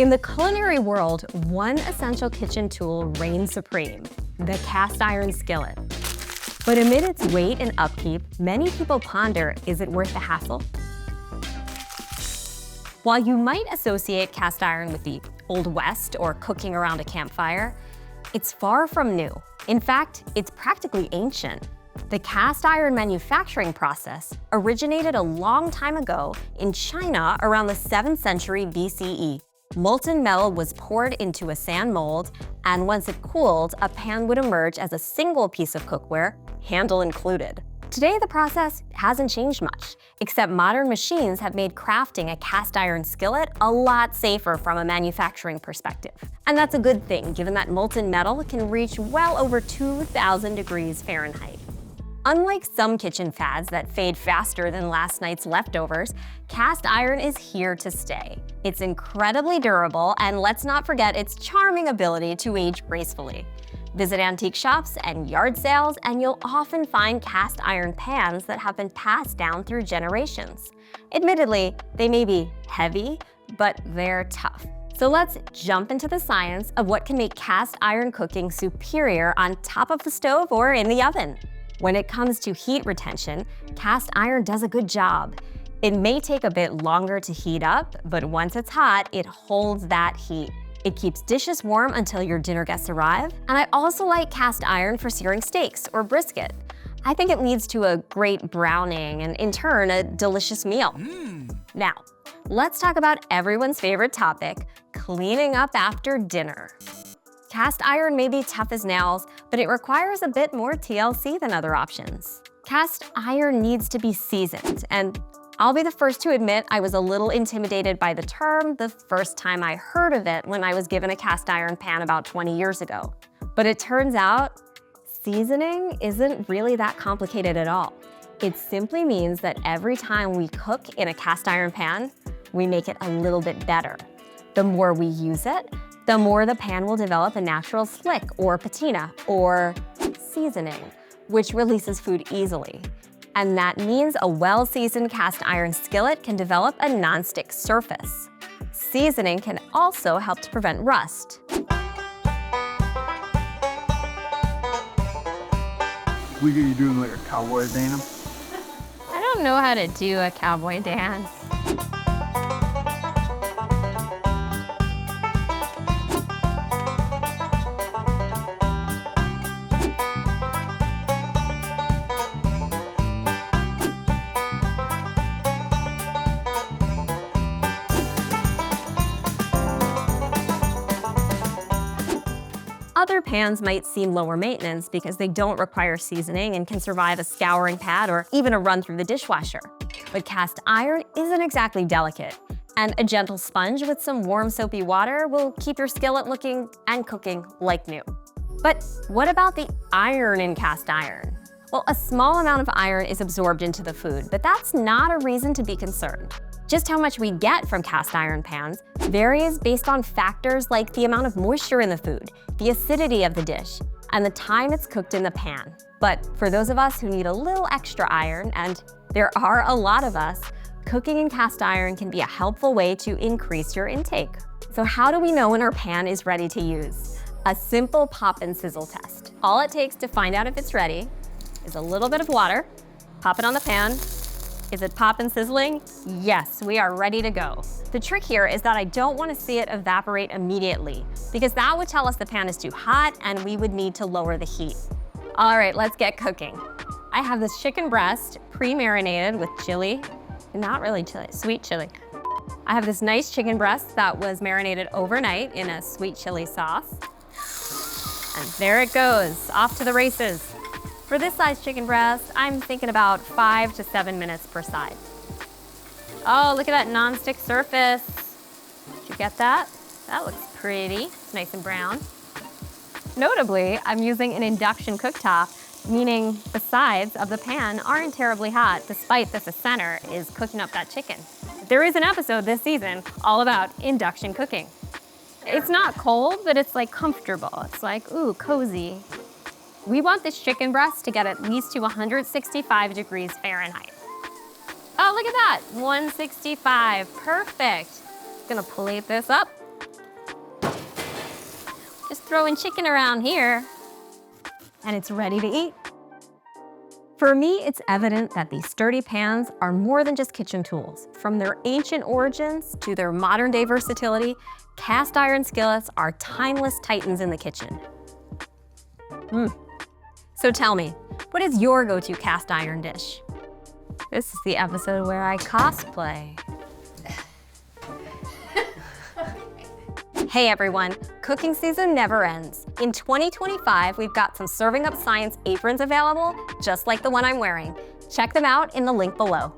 In the culinary world, one essential kitchen tool reigns supreme, the cast iron skillet. But amid its weight and upkeep, many people ponder, is it worth the hassle? While you might associate cast iron with the Old West or cooking around a campfire, it's far from new. In fact, it's practically ancient. The cast iron manufacturing process originated a long time ago in China around the 7th century BCE. Molten metal was poured into a sand mold, and once it cooled, a pan would emerge as a single piece of cookware, handle included. Today, the process hasn't changed much, except modern machines have made crafting a cast iron skillet a lot safer from a manufacturing perspective. And that's a good thing, given that molten metal can reach well over 2,000 degrees Fahrenheit. Unlike some kitchen fads that fade faster than last night's leftovers, cast iron is here to stay. It's incredibly durable, and let's not forget its charming ability to age gracefully. Visit antique shops and yard sales, and you'll often find cast iron pans that have been passed down through generations. Admittedly, they may be heavy, but they're tough. So let's jump into the science of what can make cast iron cooking superior on top of the stove or in the oven. When it comes to heat retention, cast iron does a good job. It may take a bit longer to heat up, but once it's hot, it holds that heat. It keeps dishes warm until your dinner guests arrive. And I also like cast iron for searing steaks or brisket. I think it leads to a great browning and, in turn, a delicious meal. Now, let's talk about everyone's favorite topic, cleaning up after dinner. Cast iron may be tough as nails, but it requires a bit more TLC than other options. Cast iron needs to be seasoned, and I'll be the first to admit I was a little intimidated by the term the first time I heard of it when I was given a cast iron pan about 20 years ago. But it turns out, seasoning isn't really that complicated at all. It simply means that every time we cook in a cast iron pan, we make it a little bit better. The more we use it, the more the pan will develop a natural slick or patina or seasoning, which releases food easily. And that means a well-seasoned cast iron skillet can develop a non-stick surface. Seasoning can also help to prevent rust. We get you doing like a cowboy, Dana? I don't know how to do a cowboy dance. Other pans might seem lower maintenance because they don't require seasoning and can survive a scouring pad or even a run through the dishwasher. But cast iron isn't exactly delicate, and a gentle sponge with some warm soapy water will keep your skillet looking and cooking like new. But what about the iron in cast iron? Well, a small amount of iron is absorbed into the food, but that's not a reason to be concerned. Just how much we get from cast iron pans varies based on factors like the amount of moisture in the food, the acidity of the dish, and the time it's cooked in the pan. But for those of us who need a little extra iron, and there are a lot of us, cooking in cast iron can be a helpful way to increase your intake. So how do we know when our pan is ready to use? A simple pop and sizzle test. All it takes to find out if it's ready is a little bit of water, pop it on the pan. Is it pop and sizzling? Yes, we are ready to go. The trick here is that I don't want to see it evaporate immediately, because that would tell us the pan is too hot and we would need to lower the heat. All right, let's get cooking. I have this chicken breast pre-marinated with chili, not really chili, sweet chili. I have this nice chicken breast that was marinated overnight in a sweet chili sauce. And there it goes, off to the races. For this size chicken breast, I'm thinking about 5 to 7 minutes per side. Oh, look at that non-stick surface. Did you get that? That looks pretty. It's nice and brown. Notably, I'm using an induction cooktop, meaning the sides of the pan aren't terribly hot, despite that the center is cooking up that chicken. There is an episode this season all about induction cooking. It's not cold, but it's like comfortable. It's like, ooh, cozy. We want this chicken breast to get at least to 165 degrees Fahrenheit. Oh, look at that, 165, perfect. Gonna plate this up. throwing chicken around here, and it's ready to eat. For me, it's evident that these sturdy pans are more than just kitchen tools. From their ancient origins to their modern-day versatility, cast iron skillets are timeless titans in the kitchen. So tell me, what is your go-to cast iron dish? This is the episode where I cosplay. Hey everyone, cooking season never ends. In 2025, we've got some Serving Up Science aprons available, just like the one I'm wearing. Check them out in the link below.